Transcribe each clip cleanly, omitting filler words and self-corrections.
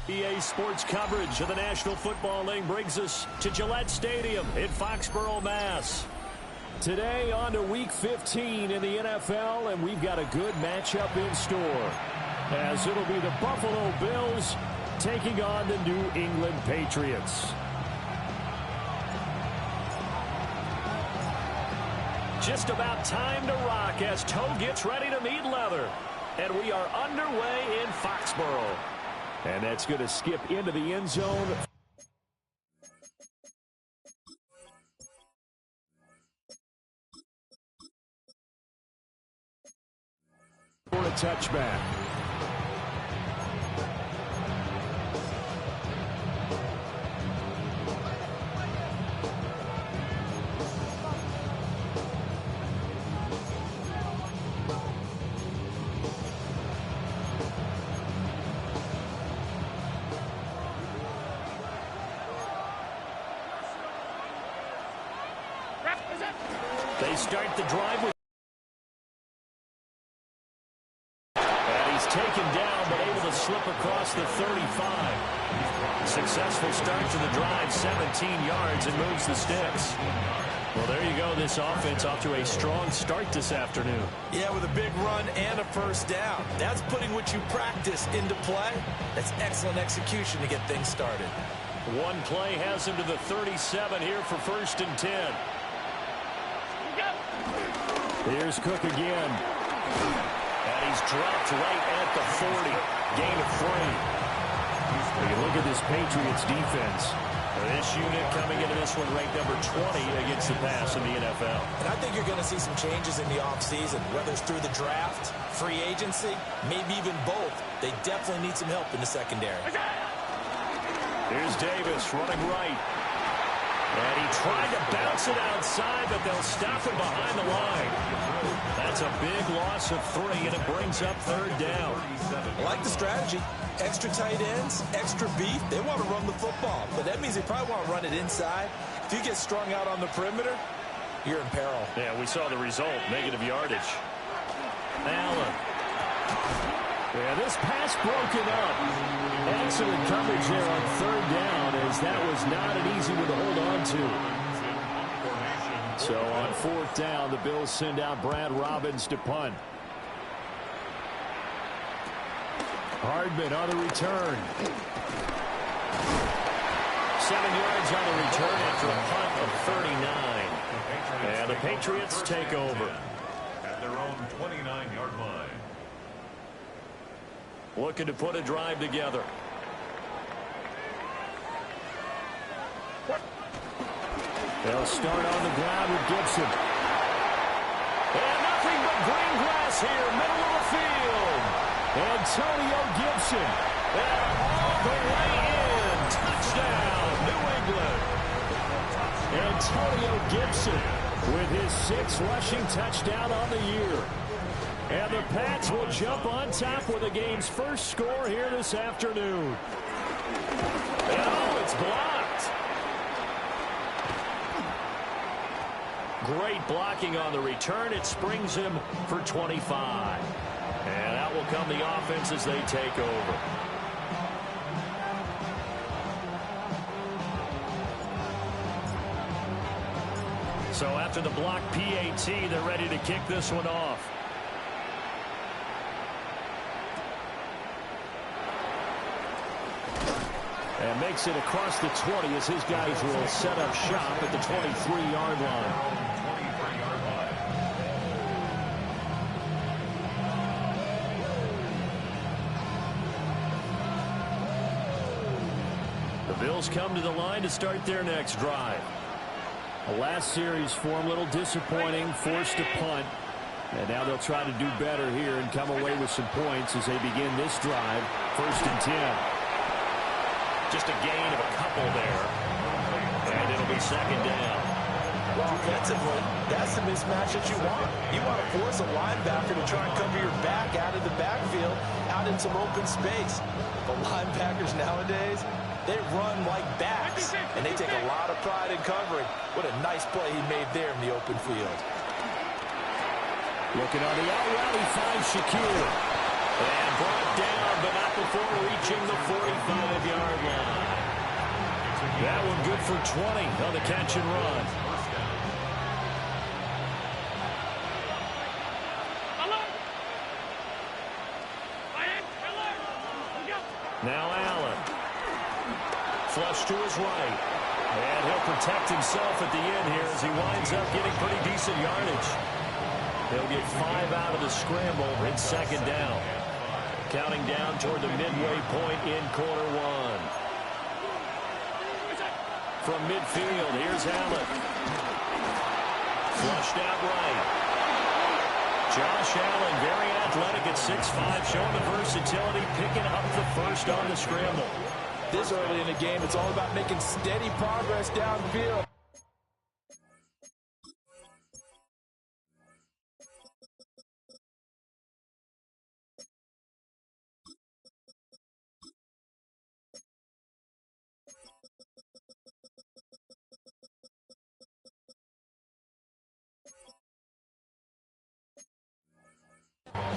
EA Sports coverage of the National Football League brings us to Gillette Stadium in Foxborough, Mass. Today on to Week 15 in the NFL, and we've got a good matchup in store, as it'll be the Buffalo Bills taking on the New England Patriots. Just about time to rock as toe gets ready to meet leather. And we are underway in Foxborough. And that's going to skip into the end zone for a touchback. They start the drive with, and he's taken down but able to slip across the 35. Successful start to the drive, 17 yards, and moves the sticks. Well, there you go. This offense off to a strong start this afternoon. Yeah, with a big run and a first down. That's putting what you practice into play. That's excellent execution to get things started. One play has him to the 37 here for 1st and 10. Here's Cook again. And he's dropped right at the 40. Gain of 3. You look at this Patriots defense. This unit coming into this one ranked number 20 against the pass in the NFL. And I think you're going to see some changes in the offseason, whether it's through the draft, free agency, maybe even both. They definitely need some help in the secondary. Here's Davis running right. And he tried to bounce it outside, but they'll stop him behind the line. That's a big loss of 3, and it brings up 3rd down. I like the strategy. Extra tight ends, extra beef. They want to run the football, but that means they probably want to run it inside. If you get strung out on the perimeter, you're in peril. Yeah, we saw the result, negative yardage. Allen. Yeah, this pass broken up. Excellent coverage there on 3rd down, as that was not an easy one to hold on to. So on 4th down, the Bills send out Brad Robbins to punt. Hardman on the return. 7 yards on the return after a punt of 39. And the Patriots take over at their own 29-yard line. Looking to put a drive together. They'll start on the ground with Gibson. And nothing but green grass here, middle of the field. Antonio Gibson. And all the way in. Touchdown, New England. Antonio Gibson with his 6th rushing touchdown on the year. And the Pats will jump on top with the game's first score here this afternoon. Oh, it's blocked. Great blocking on the return. It springs him for 25. And out will come the offense as they take over. So after the block PAT, they're ready to kick this one off. And makes it across the 20 as his guys will set up shop at the 23-yard line. The Bills come to the line to start their next drive. The last series for them a little disappointing, forced to punt. And now they'll try to do better here and come away with some points as they begin this drive. 1st and 10. Just a gain of a couple there. And it'll be 2nd down. Well, offensively, that's the mismatch that you want. You want to force a linebacker to try and cover your back out of the backfield, out in some open space. But linebackers nowadays, they run like backs, and they take a lot of pride in covering. What a nice play he made there in the open field. Looking on the out route, he finds Shakir. And brought down, but not before reaching the 45-yard line. That one good for 20 on the catch and run. Now Allen. Flush to his right. And he'll protect himself at the end here as he winds up getting pretty decent yardage. He'll get 5 out of the scramble in second down. Counting down toward the midway point in quarter one. From midfield, here's Allen. Flushed out right. Josh Allen, very athletic at 6'5", showing the versatility, picking up the first on the scramble. This early in the game, it's all about making steady progress downfield.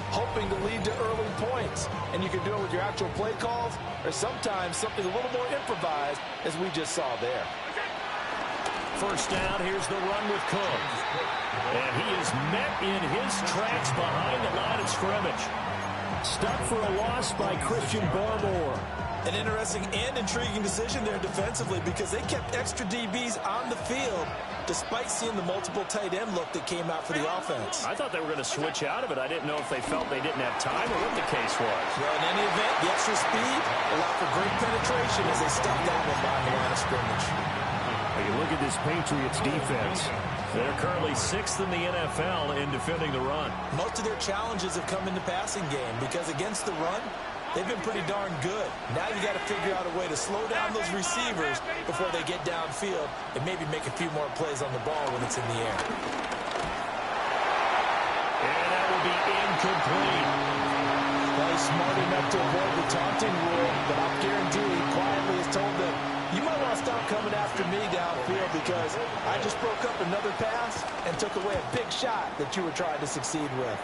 Hoping to lead to early points. And you can do it with your actual play calls or sometimes something a little more improvised as we just saw there. First down, here's the run with Cook. And he is met in his tracks behind the line of scrimmage. Stuck for a loss by Christian Barmore. An interesting and intriguing decision there defensively because they kept extra DBs on the field despite seeing the multiple tight end look that came out for the offense. I thought they were going to switch out of it. I didn't know if they felt they didn't have time or what the case was. Well, in any event, the extra speed allowed for great penetration as they stuffed that one behind the line of scrimmage. Well, you look at this Patriots defense. They're currently 6th in the NFL in defending the run. Most of their challenges have come in the passing game because against the run, they've been pretty darn good. Now you got to figure out a way to slow down those receivers before they get downfield and maybe make a few more plays on the ball when it's in the air. And that will be incomplete. Well, he's smart enough to avoid the taunting rule, but I'll guarantee he quietly has told them, you might want to stop coming after me downfield because I just broke up another pass and took away a big shot that you were trying to succeed with.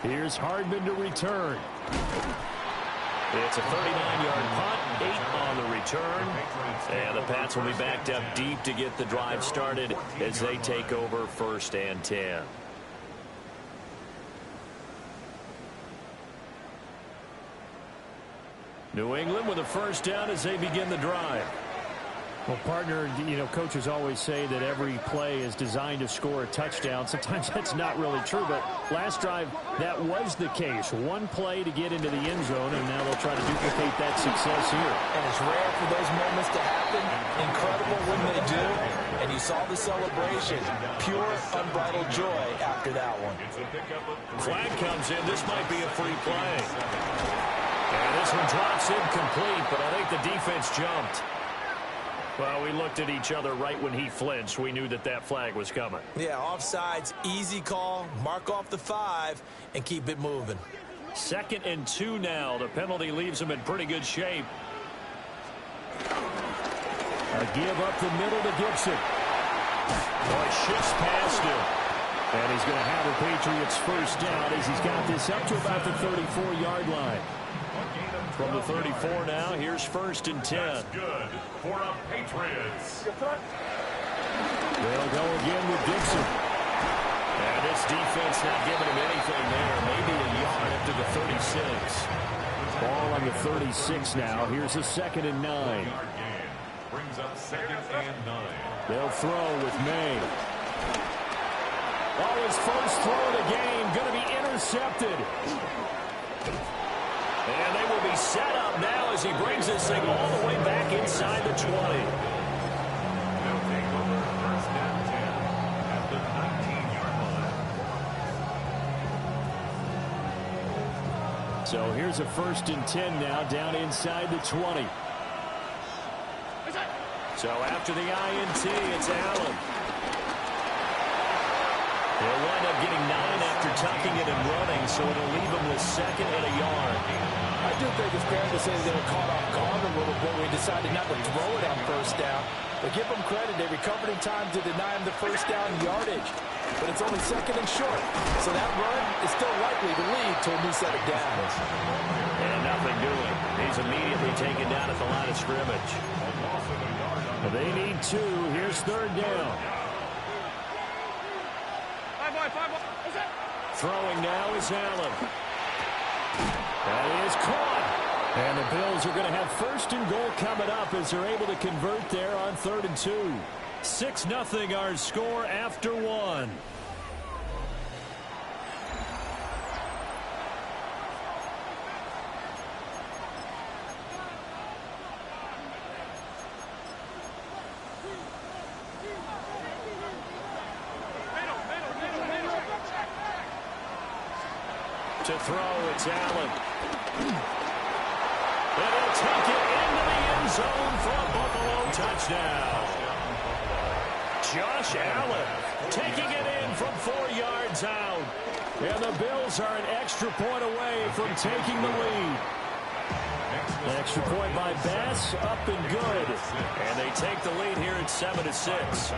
Here's Hardman to return. It's a 39-yard punt, 8 on the return. And the Pats will be backed up deep to get the drive started as they take over 1st and 10. New England with a first down as they begin the drive. Well, partner, you know, coaches always say that every play is designed to score a touchdown. Sometimes that's not really true, but last drive, that was the case. One play to get into the end zone, and now they'll try to duplicate that success here. And it's rare for those moments to happen. Incredible when they do. And you saw the celebration. Pure, unbridled joy after that one. Flag comes in. This might be a free play. And this one drops incomplete, but I think the defense jumped. Well, we looked at each other right when he flinched. We knew that that flag was coming. Yeah, offsides, easy call, mark off the 5, and keep it moving. 2nd and 2 now. The penalty leaves him in pretty good shape. A give up the middle to Gibson. Boy, shifts past him. And he's going to have the Patriots first down as he's got this up to about the 34-yard line. From the 34 now, here's 1st and 10. That's good for the Patriots. They'll go again with Gibson. And this defense not giving him anything there. Maybe a yard up to the 36. Ball on the 36 now. Here's a 2nd and 9. Brings up 2nd and 9. They'll throw with May. Oh, his first throw of the game going to be intercepted. And they will be set up now as he brings this thing all the way back inside the 20. They'll take over 1st and 10 at the 19-yard line. So here's a 1st and 10 now down inside the 20. So after the INT, it's Allen. They'll wind up getting 9 after tucking it and running, so it'll leave them with 2nd and a yard. I do think it's fair to say they were caught off guard a little bit when we decided not to throw it on 1st down. But give them credit, they recovered in time to deny him the 1st down yardage. but it's only second and short. So that run is still likely to lead to a new set of downs. And nothing doing. He's immediately taken down at the line of scrimmage. They need 2. Here's third down. Throwing now is Allen. That is caught. And the Bills are going to have first and goal coming up as they're able to convert there on 3rd and 2. 6-0 our score after 1. To throw, it's Allen. And he'll take it into the end zone for a Buffalo touchdown. Josh Allen taking it in from 4 yards out. And the Bills are an extra point away from taking the lead. Extra point by Bass, up and good. And they take the lead here at 7-6.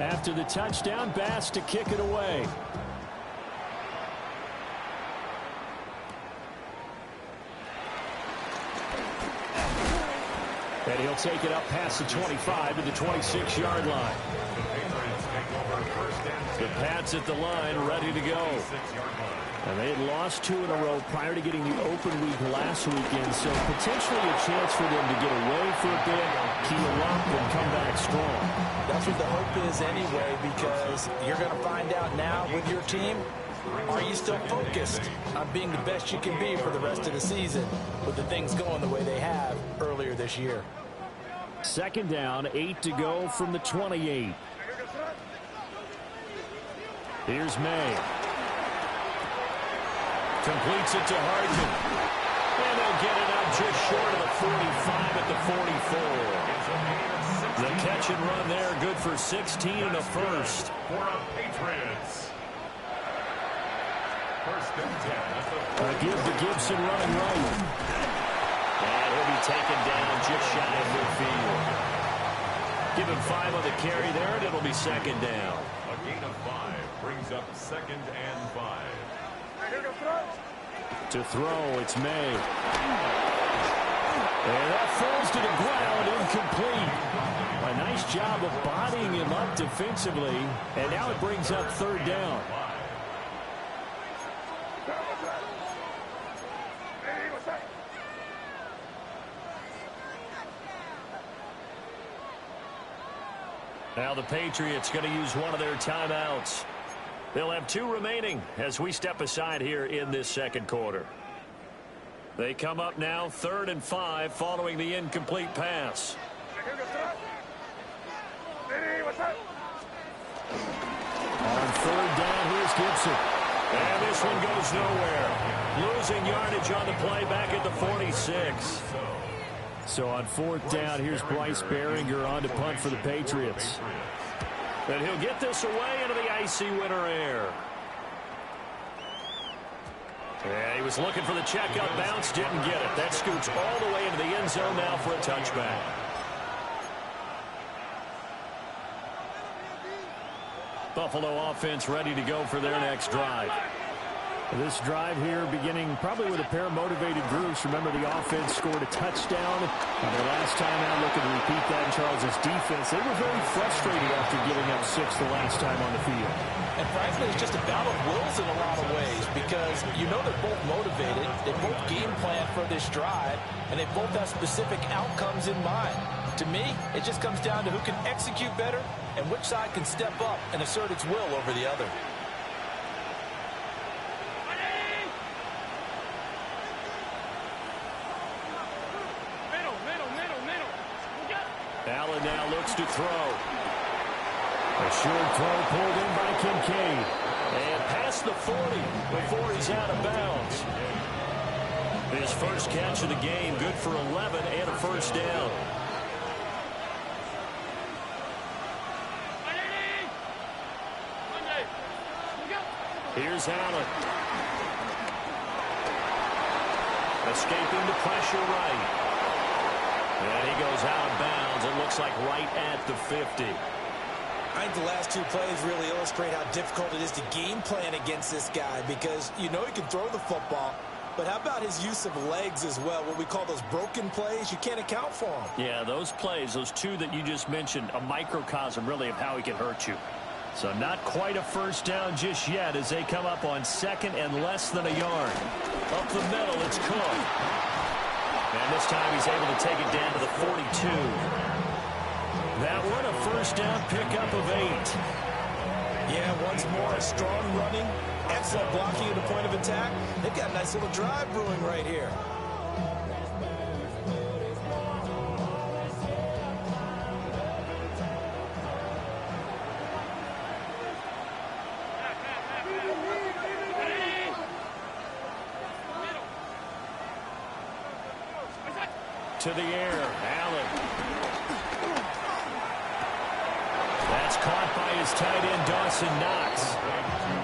After the touchdown, Bass to kick it away. And he'll take it up past the 25 to the 26-yard line. The Pats at the line, ready to go. And they had lost 2 in a row prior to getting the open week last weekend, so potentially a chance for them to get away for a bit, keel up, and come back strong. That's what the hope is anyway, because you're going to find out now with your team, are you still focused on being the best you can be for the rest of the season with the things going the way they have earlier this year? 2nd down, 8 to go from the 28. Here's May. Completes it to Harden. And they'll get it out just short of the 45 at the 44. The catch and run there, good for 16 and a first. For a Patriots. First and 10. Give to Gibson running right. And he'll be taken down just shy of midfield. Give him 5 on the carry there, and it'll be 2nd down. A gain of 5 brings up 2nd and 5. To throw, it's May. And that falls to the ground, incomplete. A nice job of bodying him up defensively. And now it brings up 3rd down. Now the Patriots going to use one of their timeouts. They'll have 2 remaining as we step aside here in this 2nd quarter. They come up now 3rd and 5 following the incomplete pass. On 3rd down, here's Gibson. And this one goes nowhere. Losing yardage on the play back at the 46. So on 4th down, here's Bryce Behringer on to punt for the Patriots. And he'll get this away into the icy winter air. And he was looking for the check-up bounce, didn't get it. That scoots all the way into the end zone now for a touchback. Buffalo offense ready to go for their next drive. This drive here beginning probably with a pair of motivated groups. Remember, the offense scored a touchdown. And the last time out, looking to repeat that in Charles' defense. They were very frustrated after giving up 6 the last time on the field. And frankly, it's just a battle of wills in a lot of ways, because you know they're both motivated. They both game plan for this drive, and they both have specific outcomes in mind. To me, it just comes down to who can execute better and which side can step up and assert its will over the other. Allen now looks to throw. A short throw pulled in by Kincaid. And past the 40 before he's out of bounds. His first catch of the game, good for 11 and a first down. Here's Allen. Escaping the pressure right. And he goes out of bounds. It looks like right at the 50. I think the last two plays really illustrate how difficult it is to game plan against this guy because you know he can throw the football, but how about his use of legs as well, what we call those broken plays? You can't account for them. Yeah, those plays, those two that you just mentioned, a microcosm really of how he can hurt you. So not quite a first down just yet as they come up on second and less than a yard. Up the middle, it's Cook. And this time he's able to take it down to the 42. That one a first down pickup of 8. Yeah, once more, a strong running, excellent blocking at the point of attack. They've got a nice little drive brewing right here. To the air, Allen. That's caught by his tight end, Dawson Knox.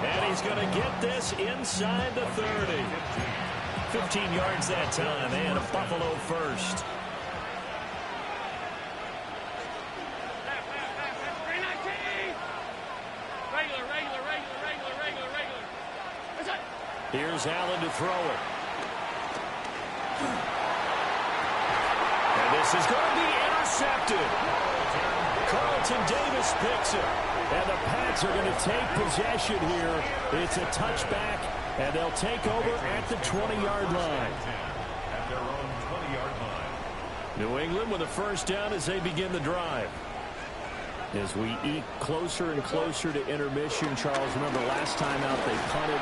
And he's going to get this inside the 30. 15 yards that time, and a Buffalo first. Here's Allen to throw it. And this is going to be intercepted. Carlton Davis picks it. And the Pats are going to take possession here. It's a touchback, and they'll take over at the 20-yard line. At their own 20-yard line. New England with a first down as they begin the drive. As we eat closer and closer to intermission, Charles, remember last time out they punted.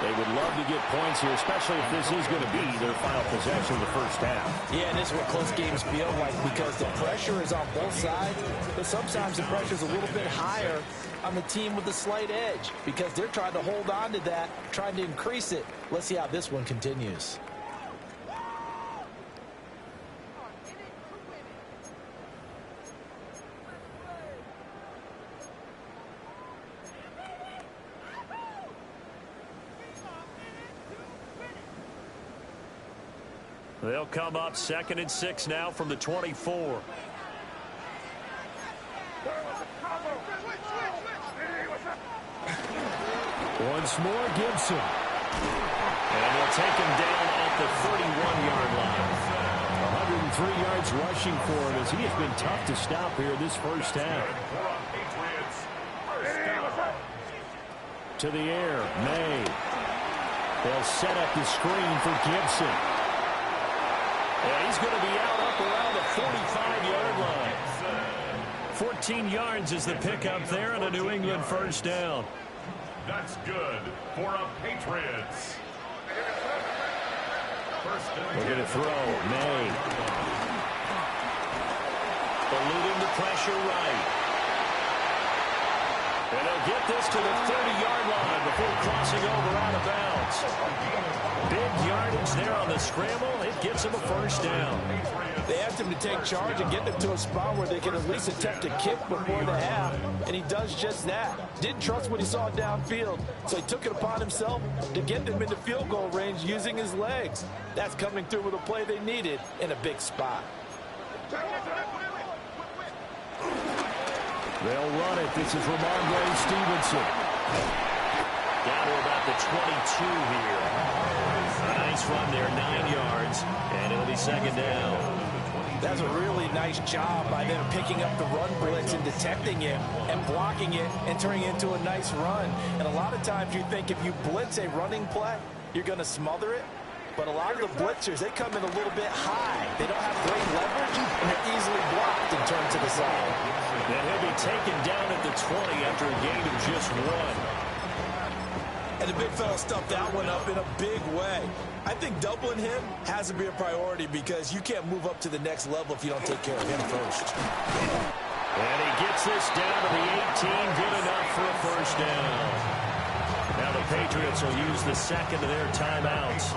They would love to get points here, especially if this is going to be their final possession of the first half. Yeah, and this is what close games feel like because the pressure is on both sides, but sometimes the pressure is a little bit higher on the team with the slight edge because they're trying to hold on to that, trying to increase it. Let's see how this one continues. They'll come up 2nd and 6 now from the 24. Once more, Gibson. And they'll take him down at the 31-yard line. 103 yards rushing for him as he has been tough to stop here this first half. To the air, May. They'll set up the screen for Gibson. Yeah, he's going to be out up around the 45-yard line. 14 yards is the pickup there and a New England first down. That's good for a Patriots. We're going to throw. May. Eluding the pressure right. And they'll get this to the 30-yard line before crossing over out of bounds. Big yardage there on the scramble. It gets them a first down. They asked him to take charge and get them to a spot where they can at least attempt a kick before the half, and he does just that. Didn't trust what he saw downfield, so he took it upon himself to get them into field goal range using his legs. That's coming through with a play they needed in a big spot. They'll run it. This is Ramondre Stevenson. Down to about the 22 here. A nice run there, 9 yards, and it'll be second down. That's a really nice job by them picking up the run blitz and detecting it and blocking it and turning it into a nice run. And a lot of times you think if you blitz a running play, you're going to smother it. But a lot of the blitzers, they come in a little bit high. They don't have great leverage, and they're easily blocked and turned to the side. And he'll be taken down at the 20 after a gain of just 1. And the big fella stuffed that one up in a big way. I think doubling him has to be a priority because you can't move up to the next level if you don't take care of him first. And he gets this down to the 18. Good enough for a first down. Now the Patriots will use the second of their timeouts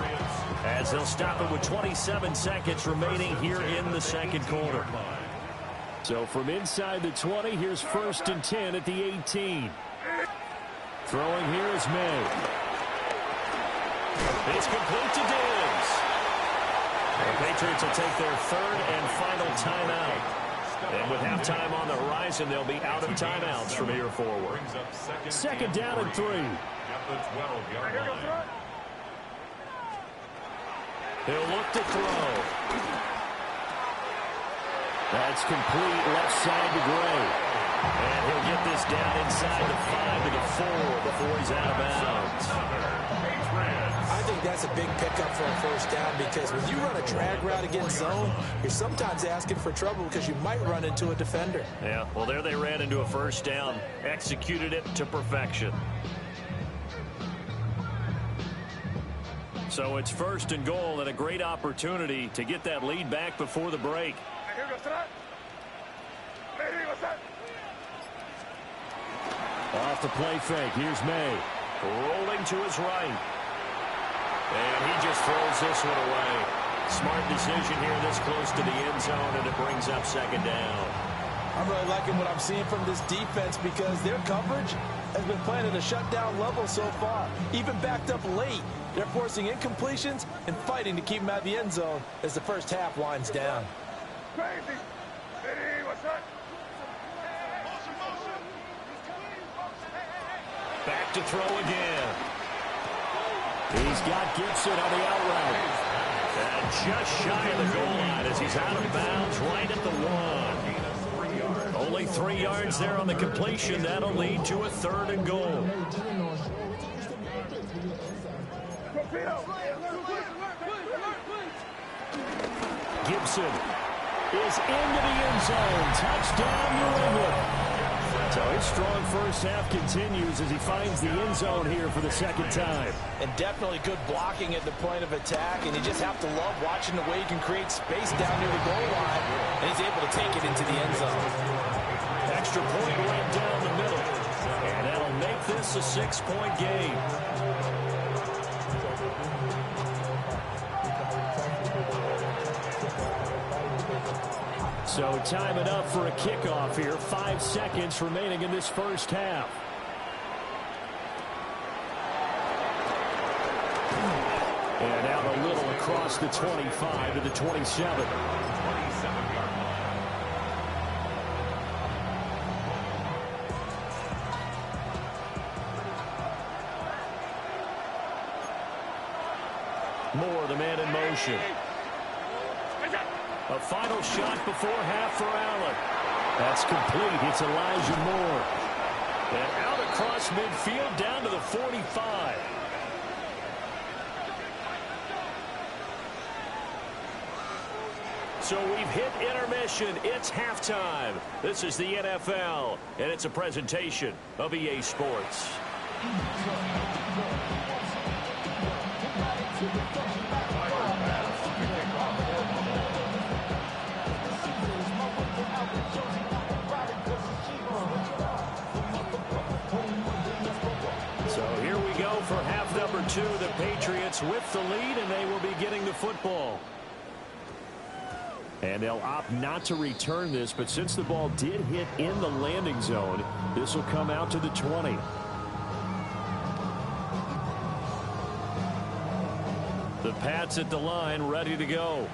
as they'll stop it with 27 seconds remaining here in the second quarter. So from inside the 20, here's 1st and 10 at the 18. Throwing here is May. It's complete to Diggs. The Patriots will take their third and final timeout. And with halftime on the horizon, they'll be out of timeouts from here forward. Second down and 3. At the 12-yard line. He'll look to throw. That's complete left side to Gray. And he'll get this down inside the 5 to the 4 before he's out of bounds. I think that's a big pickup for a first down because when you run a drag route against zone, you're sometimes asking for trouble because you might run into a defender. Yeah, well, there they ran into a first down, executed it to perfection. So it's first and goal and a great opportunity to get that lead back before the break. Off the play fake. Here's May. Rolling to his right. And he just throws this one away. Smart decision here this close to the end zone, and it brings up second down. I'm really liking what I'm seeing from this defense because their coverage has been playing at a shutdown level so far. Even backed up late, they're forcing incompletions and fighting to keep them out of the end zone as the first half winds down. Back to throw again. He's got Gibson on the out route. And just shy of the goal line as he's out of bounds right at the 1. Only 3 yards there on the completion. That'll lead to a third and goal. Gibson is into the end zone. Touchdown, New England. So his strong first half continues as he finds the end zone here for the second time. And definitely good blocking at the point of attack, and you just have to love watching the way he can create space down near the goal line, and he's able to take it into the end zone. Extra point right down the middle, and that'll make this a 6-point game. So time it up for a kickoff here. 5 seconds remaining in this first half. And out a little across the 25 to the 27. Moore, the man in motion. A final shot before half for Allen. That's complete. It's Elijah Moore. And out across midfield down to the 45. So we've hit intermission. It's halftime. This is the NFL, and it's a presentation of EA Sports. So here we go for half number 2. The Patriots with the lead, and they will be getting the football. And they'll opt not to return this, but since the ball did hit in the landing zone, this will come out to the 20. The Pats at the line, ready to go.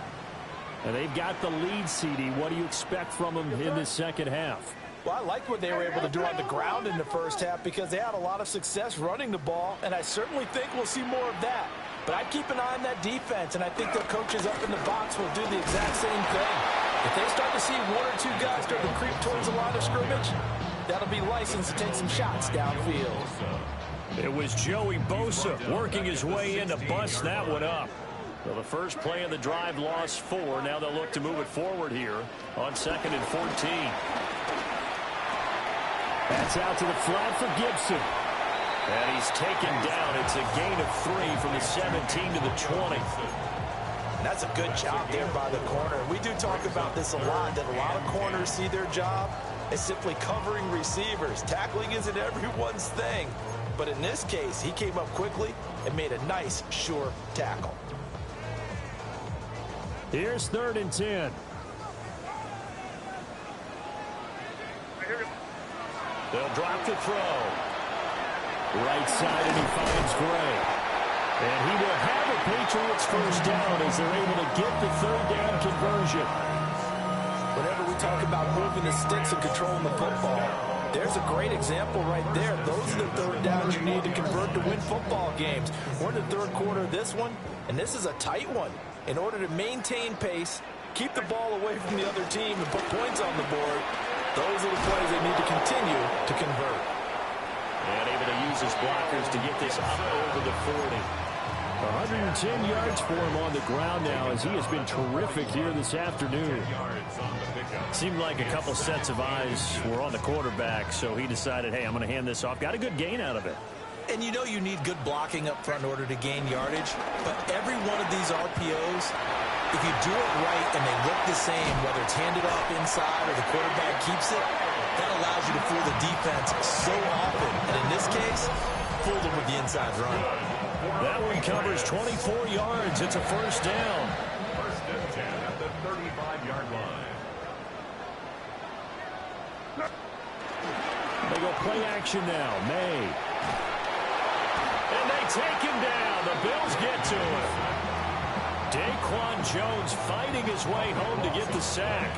And they've got the lead, CD. What do you expect from them in this second half? Well, I liked what they were able to do on the ground in the first half because they had a lot of success running the ball, and I certainly think we'll see more of that. But I'd keep an eye on that defense, and I think their coaches up in the box will do the exact same thing. If they start to see 1 or 2 guys start to creep towards the line of scrimmage, that'll be licensed to take some shots downfield. It was Joey Bosa working his way in to bust that one up. Well, the first play of the drive lost 4. Now they'll look to move it forward here on 2nd and 14. That's out to the flat for Gibson. And he's taken down. It's a gain of 3 from the 17 to the 20. That's a good job there by the corner. We do talk about this a lot, that a lot of corners see their job as simply covering receivers. Tackling isn't everyone's thing. But in this case, he came up quickly and made a nice, sure tackle. Here's 3rd and 10. They'll drop the throw. Right side, and he finds Gray. And he will have it Patriots first down as they're able to get the third down conversion. Whenever we talk about moving the sticks and controlling the football, there's a great example right there. Those are the third downs you need to convert to win football games. We're in the third quarter of this one, and this is a tight one. In order to maintain pace, keep the ball away from the other team, and put points on the board, those are the plays they need to continue to convert. And able to use his blockers to get this up over the 40. 110 yards for him on the ground now as he has been terrific here this afternoon. Seemed like a couple sets of eyes were on the quarterback, so he decided, hey, I'm going to hand this off. Got a good gain out of it. And you know you need good blocking up front in order to gain yardage, but every one of these RPOs, if you do it right and they look the same, whether it's handed off inside or the quarterback keeps it, that allows you to fool the defense so often. And in this case, fool them with the inside run. That one covers 24 yards. It's a first down. First and 10 at the 35-yard line. They go play action now. May. And they take him down. The Bills get to him. Daquan Jones fighting his way home to get the sack.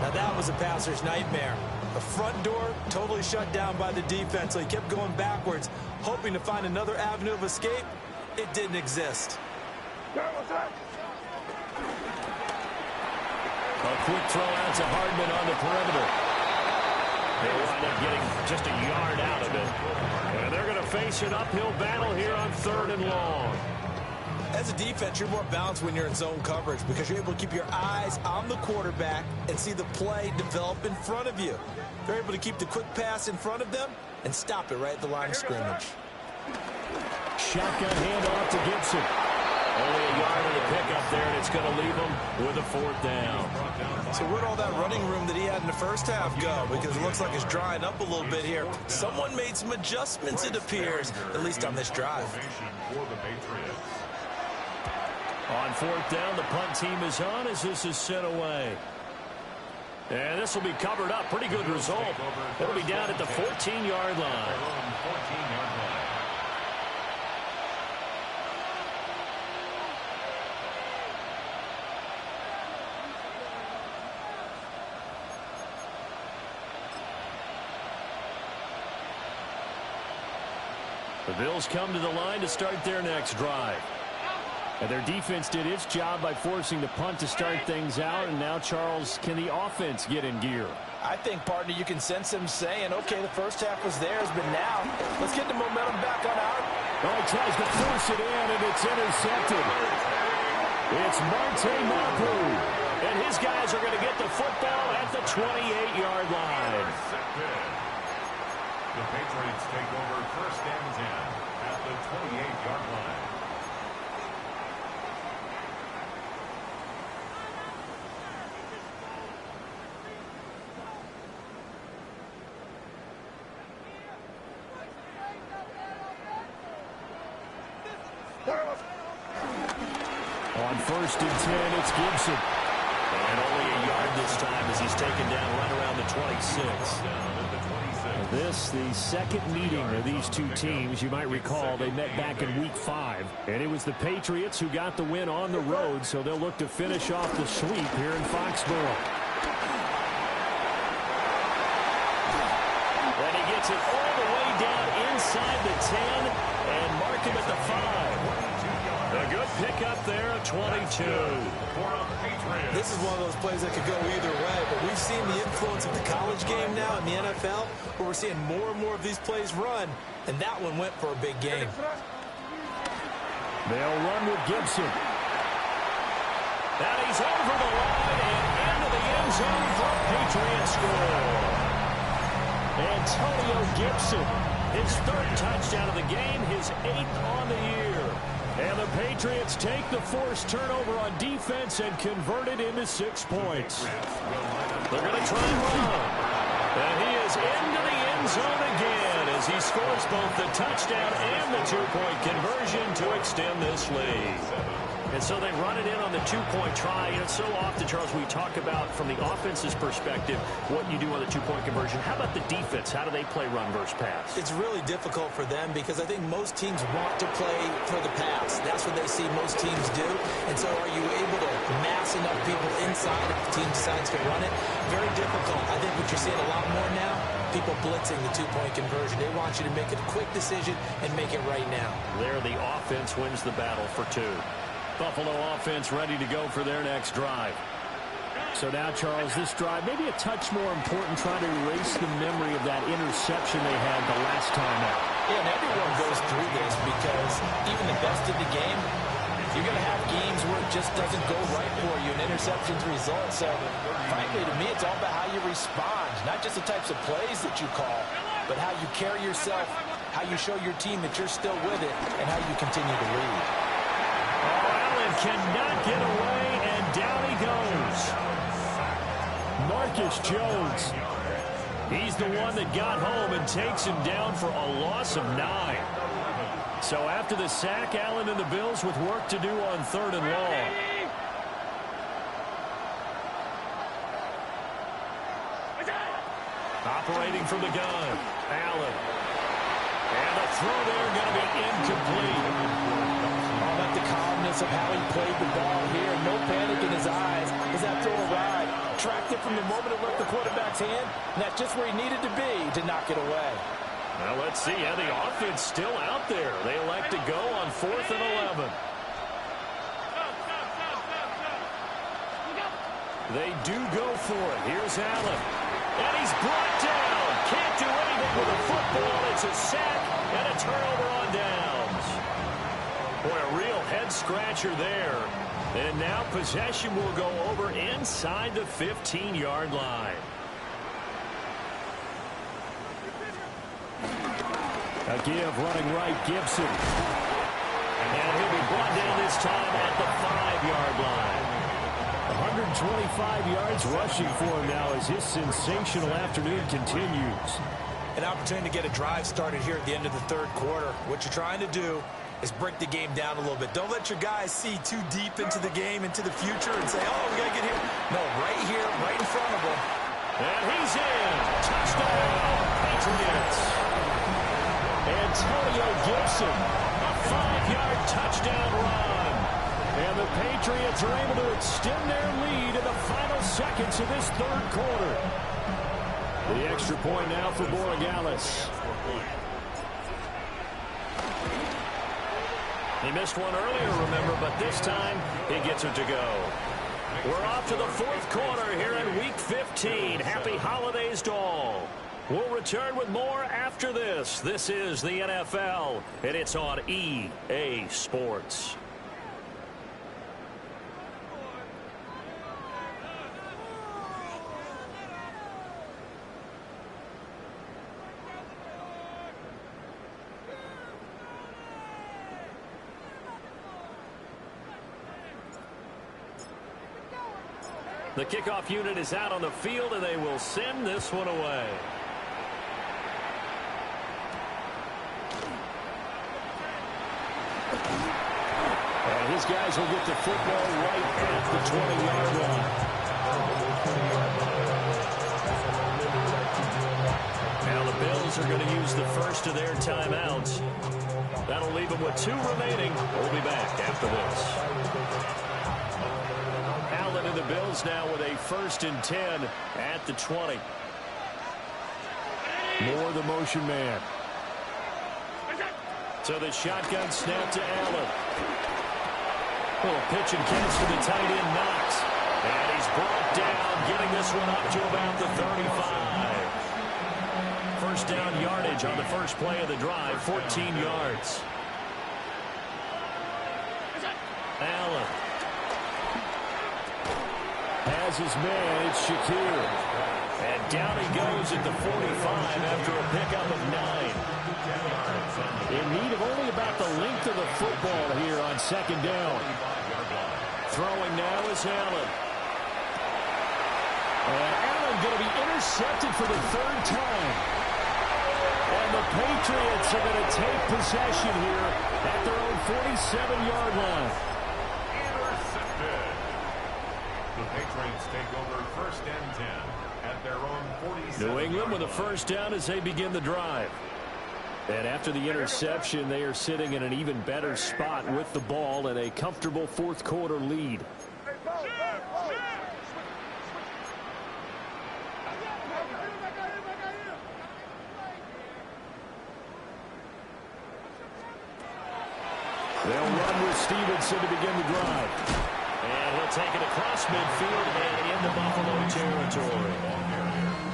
Now that was a passer's nightmare. The front door totally shut down by the defense, so he kept going backwards, hoping to find another avenue of escape. It didn't exist. A quick throw out to Hardman on the perimeter. They wind up getting just a yard out of it. And they're going to face an uphill battle here on 3rd and long. As a defense, you're more balanced when you're in zone coverage because you're able to keep your eyes on the quarterback and see the play develop in front of you. They're able to keep the quick pass in front of them and stop it right at the line of scrimmage. Shotgun handoff to Gibson. Only a yard of the pickup there, and it's going to leave him with a 4th down. So where'd all that running room that he had in the first half go? Because it looks like it's drying up a little bit here. Someone made some adjustments, it appears, at least on this drive. On 4th down, the punt team is on as this is sent away. And this will be covered up. Pretty good result. It'll be down at the 14-yard line. The Bills come to the line to start their next drive. And their defense did its job by forcing the punt to start things out. And now, Charles, can the offense get in gear? I think, partner, you can sense him saying, okay, the first half was theirs, but now let's get the momentum back on our. Oh, he tries to force it in, and it's intercepted. It's Marte Mapu. And his guys are going to get the football at the 28-yard line. The Patriots take over 1st and 10 at the 28-yard line. On 1st and 10, it's Gibson. And only a yard this time as he's taken down right around the 26. This, the second meeting of these two teams. You might recall they met back in Week 5. And it was the Patriots who got the win on the road, so they'll look to finish off the sweep here in Foxborough. And he gets it all the way down inside the 10 and mark him at the 5. A good pickup there at 22. This is one of those plays that could go either way, but we've seen the influence of the college game now in the NFL, where we're seeing more and more of these plays run, and that one went for a big game. They'll run with Gibson. And he's over the line and into the end zone for a Patriot score. Antonio Gibson, his 3rd touchdown of the game, his 8th on the year. And the Patriots take the forced turnover on defense and convert it into 6 points. They're going to try and run. And he is into the end zone again as as he scores both the touchdown and the two-point conversion to extend this lead. And so they run it in on the two-point try. You know, so often, Charles, we talk about from the offense's perspective what you do on the two-point conversion. How about the defense? How do they play run versus pass? It's really difficult for them because I think most teams want to play for the pass. That's what they see most teams do. And so are you able to mass enough people inside if the team decides to run it? Very difficult. I think what you're seeing a lot more now, people blitzing the two-point conversion. They want you to make a quick decision and make it right now. There, the offense wins the battle for two. Buffalo offense ready to go for their next drive. So now, Charles, this drive maybe a touch more important, trying to erase the memory of that interception they had the last time out. Yeah, and everyone goes through this because even the best in the game, you're going to have games where it just doesn't go right for you, and interceptions result. So, frankly, to me, it's all about how you respond, not just the types of plays that you call, but how you carry yourself, how you show your team that you're still with it, and how you continue to lead. Allen cannot get away, and down he goes. Marcus Jones. He's the one that got home and takes him down for a loss of 9. So after the sack, Allen and the Bills with work to do on 3rd and long. Operating from the gun, Allen. And the throw there going to be incomplete. Oh, but the calmness of how he played the ball here. No panic in his eyes as that throw arrived. Tracked it from the moment it left the quarterback's hand, and that's just where he needed to be to knock it away. Well, let's see. Yeah, the offense still out there. They elect to go on 4th and 11. They do go for it. Here's Allen. And he's brought down. Can't do anything with a football. It's a sack and a turnover on downs. Boy, a real head-scratcher there. And now possession will go over inside the 15-yard line. A give running right, Gibson. And he'll be brought down this time at the 5-yard line. 125 yards rushing for him now as his sensational afternoon continues. An opportunity to get a drive started here at the end of the 3rd quarter. What you're trying to do is break the game down a little bit. Don't let your guys see too deep into the game, into the future, and say, oh, we got to get here. No, right here, right in front of them. And he's in. Touchdown, Patriots. Antonio Gibson, a 5-yard touchdown run. And the Patriots are able to extend their lead in the final seconds of this 3rd quarter. The extra point now for Borregales. He missed one earlier, remember, but this time he gets it to go. We're off to the 4th quarter here in Week 15. Happy holidays to all. We'll return with more after this. This is the NFL, and it's on EA Sports. The kickoff unit is out on the field, and they will send this one away. And his guys will get the football right at the 20-yard line. Now the Bills are going to use the first of their timeouts. That'll leave them with 2 remaining. We'll be back after this. Allen and the Bills now with a 1st and 10 at the 20. Moore the motion man. So the shotgun snap to Allen. Little pitch and catch to the tight end Knox. And he's brought down, getting this one up to about the 35. First down yardage on the first play of the drive, 14 yards. Allen has his man, it's Shakir. And down he goes at the 45 after a pickup of 9. In need of only about the length of the football here on 2nd down. Throwing now is Allen. And Allen going to be intercepted for the 3rd time. And the Patriots are going to take possession here at their own 47-yard line. Intercepted. The Patriots take over 1st and 10 at their own 47. New England with a first down as they begin the drive. And after the interception, they are sitting in an even better spot with the ball and a comfortable fourth quarter lead. They'll run with Stevenson to begin the drive. And he'll take it across midfield and into Buffalo territory.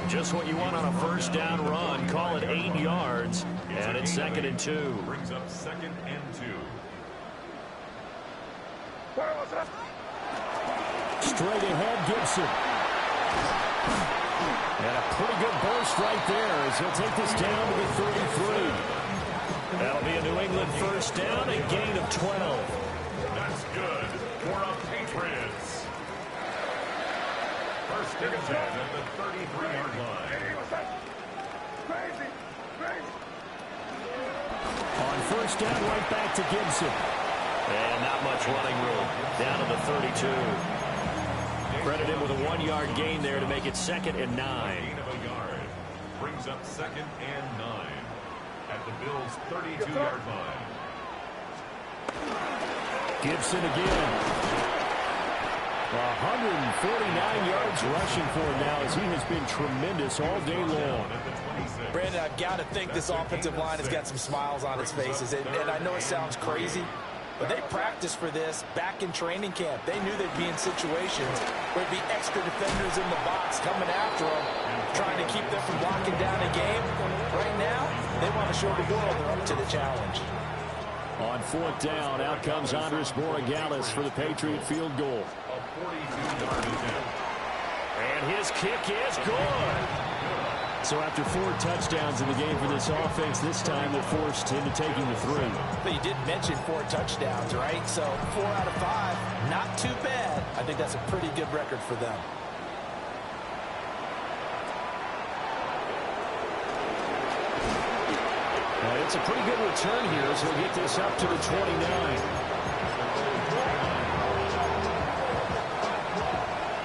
Just what you want on a first down run. Call it 8 yards. And it's 2nd and 2. Brings up 2nd and 2. Straight ahead, Gibson. And a pretty good burst right there as he'll take this down to the 33. That'll be a New England first down, a gain of 12. That's good for the Patriots. 1st and 10 at the 33-yard line. On first down, right back to Gibson. And not much running room. Down to the 32. Credit him with a 1-yard gain there to make it 2nd and 9. Gain of a yard. Brings up 2nd and 9 at the Bills' 32-yard line. Gibson again. 149 yards rushing for him now as he has been tremendous all day long. Brandon, I've got to think this offensive line has got some smiles on its faces. And I know it sounds crazy, but they practiced for this back in training camp. They knew they'd be in situations where there'd be extra defenders in the box coming after them, trying to keep them from locking down a game. Right now, they want to show the world they're up to the challenge. On 4th down, out comes Andres Borregales for the Patriot field goal. A 42-yard attempt. And his kick is good. So after 4 touchdowns in the game for this offense, this time they're forced into taking the 3. But you did mention 4 touchdowns, right? So 4 out of 5, not too bad. I think that's a pretty good record for them. It's a pretty good return here, so we'll get this up to the 29.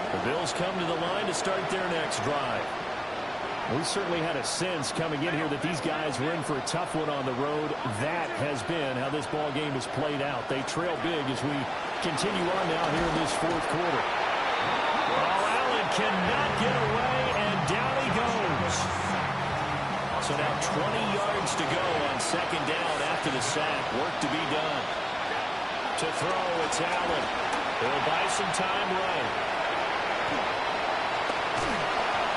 The Bills come to the line to start their next drive. We certainly had a sense coming in here that these guys were in for a tough one on the road. That has been how this ball game has played out. They trail big as we continue on now here in this fourth quarter. Oh, Allen cannot get away, and down he goes. So now 20 yards to go on 2nd down after the sack. Work to be done. To throw, it's Allen. He'll buy some time right.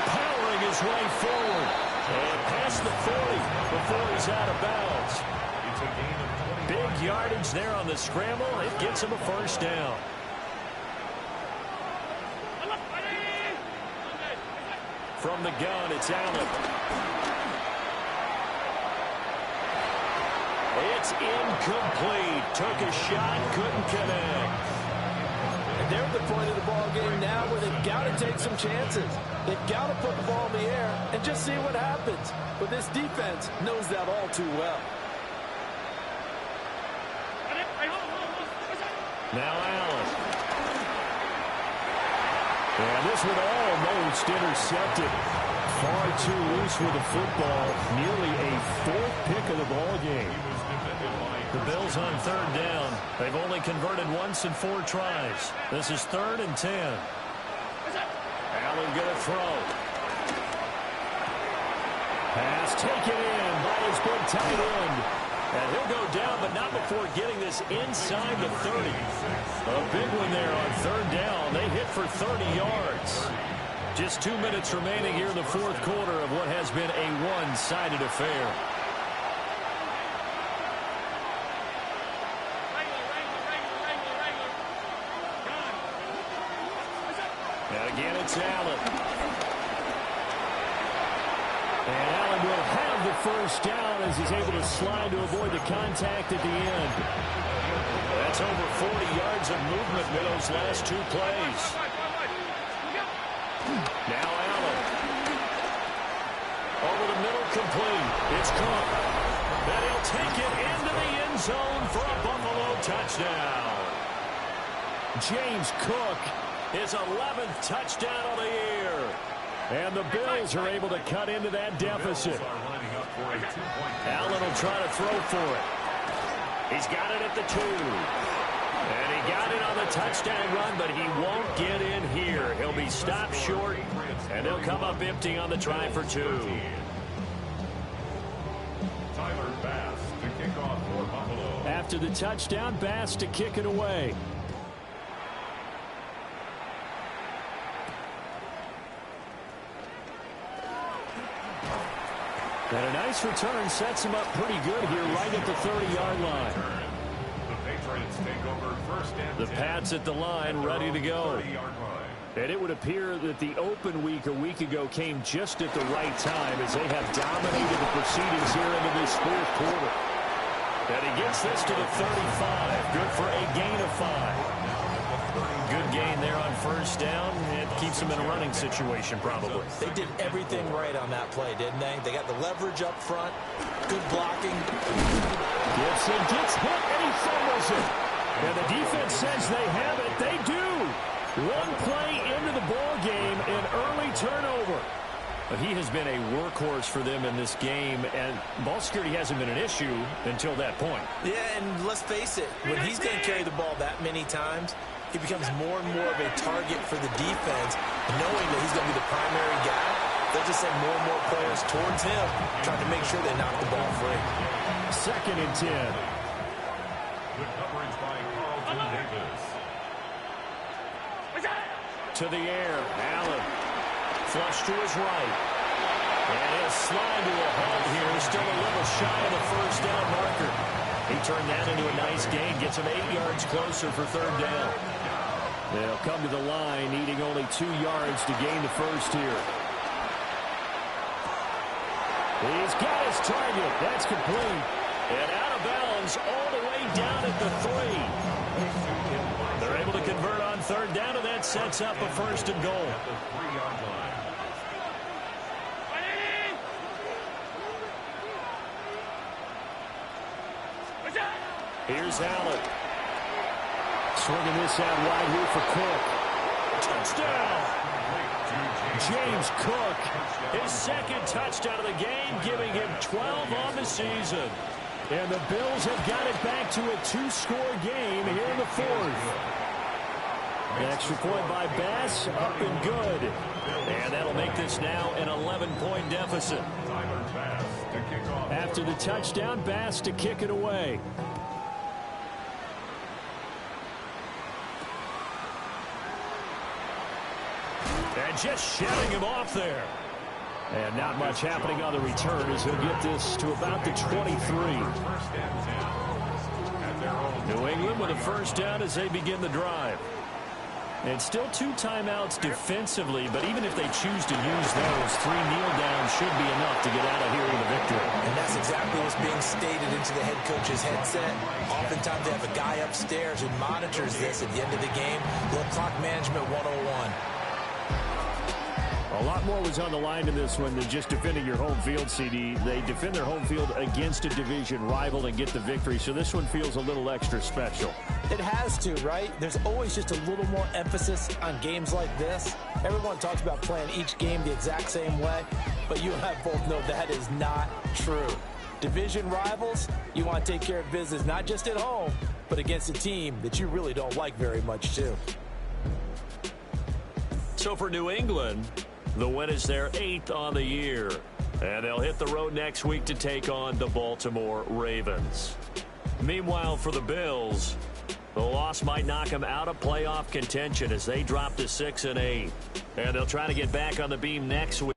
Powering his way forward. And past the 40 before he's out of bounds. It's a gain of 20. Big yardage there on the scramble. It gets him a first down. From the gun, it's Allen. It's incomplete. Took a shot, couldn't connect. And they're at the point of the ball game now where they've got to take some chances. They've got to put the ball in the air and just see what happens. But this defense knows that all too well. Now Allen. And this one almost intercepted. Far too loose with the football. Nearly a 4th pick of the ball game. The Bills on 3rd down. They've only converted once in 4 tries. This is 3rd and 10. Allen going to throw. Pass taken in by his big tight end. And he'll go down, but not before getting this inside the 30. A big one there on 3rd down. They hit for 30 yards. Just 2 minutes remaining here in the fourth quarter of what has been a one-sided affair. And again, it's Allen. And Allen will have the first down as he's able to slide to avoid the contact at the end. That's over 40 yards of movement in those last 2 plays. Now Allen. Over the middle complete. It's Cook. And he'll take it into the end zone for a Buffalo touchdown. James Cook, his 11th touchdown of the year. And the Bills are able to cut into that deficit. Allen will try to throw for it. He's got it at the 2. And he got it on the touchdown run, but he won't get in here. He'll be stopped short, and they'll come up empty on the try for 2. Tyler Bass to kick off for Buffalo. After the touchdown, Bass to kick it away. And a nice return sets him up pretty good here right at the 30-yard line. The Patriots take over first and 10. The Pats at the line, ready to go. 30-yard line. And it would appear that the open week a week ago came just at the right time as they have dominated the proceedings here into this fourth quarter. And he gets this to the 35. Good for a gain of 5. Good gain there on first down. It keeps them in a running situation probably. They did everything right on that play, didn't they? They got the leverage up front, good blocking. Gibson gets hit and he fumbles it. And the defense says they have it. They do. One play into the ball game, an early turnover. But he has been a workhorse for them in this game, and ball security hasn't been an issue until that point. Yeah, and let's face it, when he's going to carry the ball that many times, he becomes more and more of a target for the defense, knowing that he's going to be the primary guy. They'll just send more and more players towards him, trying to make sure they knock the ball free. 2nd and 10. Good coverage by Carlton Davis. To the air, Allen. Flush to his right. And he'll slide to a halt here. Still a little shy of the first down marker. He turned that into a nice gain. Gets him 8 yards closer for 3rd down. They'll come to the line, needing only 2 yards to gain the first here. He's got his target. That's complete. And out of bounds all the way down at the 3. They're able to convert on 3rd down, and that sets up a 1st and goal. At the 3-yard line. Here's Allen. Swinging this out wide here for Cook. Touchdown! James Cook, his 2nd touchdown of the game, giving him 12 on the season. And the Bills have got it back to a 2-score game here in the 4th. An extra point by Bass, up and good. And that'll make this now an 11-point deficit. Tyler Bass to kick off. After the touchdown, Bass to kick it away. And just shutting him off there. And not much happening on the return as he'll get this to about the 23. First and 10. At their own New England with a 1st down as they begin the drive. And still 2 timeouts defensively, but even if they choose to use those, 3 kneel downs should be enough to get out of here with a victory. And that's exactly what's being stated into the head coach's headset. Oftentimes they have a guy upstairs who monitors this at the end of the game. Little clock management 101. A lot more was on the line in this one than just defending your home field, CD. They defend their home field against a division rival and get the victory, so this one feels a little extra special. It has to, right? There's always just a little more emphasis on games like this. Everyone talks about playing each game the exact same way, but you and I both know that is not true. Division rivals, you want to take care of business not just at home, but against a team that you really don't like very much, too. So for New England, the win is their 8th on the year. And they'll hit the road next week to take on the Baltimore Ravens. Meanwhile, for the Bills, the loss might knock them out of playoff contention as they drop to 6-8. And they'll try to get back on the beam next week.